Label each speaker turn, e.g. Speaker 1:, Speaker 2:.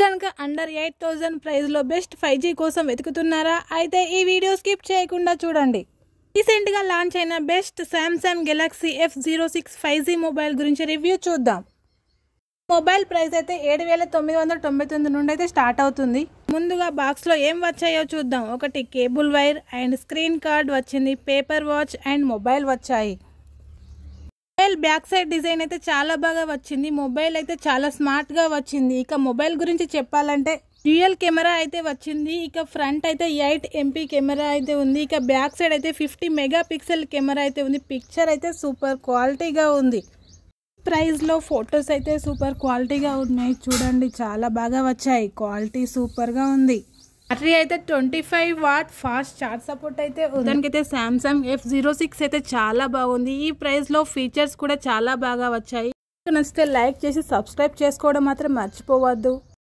Speaker 1: కనుక అండర్ 8000 ప్రైస్లో best 5G కోసం వెతుకుతున్నారా? అయితే ఈ వీడియో స్కిప్ చేయకుండా చూడండి. రీసెంట్గా లాంచ్ అయిన best Samsung Galaxy F06 5G mobile గురించి రివ్యూ చూద్దాం. మొబైల్ ప్రైస్ అయితే 7999 నుండి అయితే స్టార్ట్ అవుతుంది. ముందుగా బాక్స్లో ఏం వచ్చాయో చూద్దాం. ఒకటి cable wire and screen card వచ్చింది, పేపర్ వాచ్ అండ్ మొబైల్ వచ్చాయి. మొబైల్ బ్యాక్ సైడ్ డిజైన్ అయితే చాలా బాగా వచ్చింది. మొబైల్ అయితే చాలా స్మార్ట్గా వచ్చింది. ఇక మొబైల్ గురించి చెప్పాలంటే డ్యూయల్ కెమెరా అయితే వచ్చింది. ఇక ఫ్రంట్ అయితే 8 MP కెమెరా అయితే ఉంది. ఇక బ్యాక్ సైడ్ అయితే 50 మెగాపిక్సెల్ కెమెరా అయితే ఉంది. పిక్చర్ అయితే సూపర్ క్వాలిటీగా ఉంది. ప్రైస్లో ఫొటోస్ అయితే సూపర్ క్వాలిటీగా ఉన్నాయి. చూడండి, చాలా బాగా వచ్చాయి. క్వాలిటీ సూపర్గా ఉంది. బ్యాటరీ అయితే 25 వాట్ ఫాస్ట్ ఛార్జ్ సపోర్ట్ అయితే ఉంది. దానికైతే సామ్సంగ్ F06 అయితే చాలా బాగుంది. ఈ ప్రైస్లో ఫీచర్స్ కూడా చాలా బాగా వచ్చాయి. నచ్చితే లైక్ చేసి సబ్స్క్రైబ్ చేసుకోవడం మాత్రం మర్చిపోవద్దు.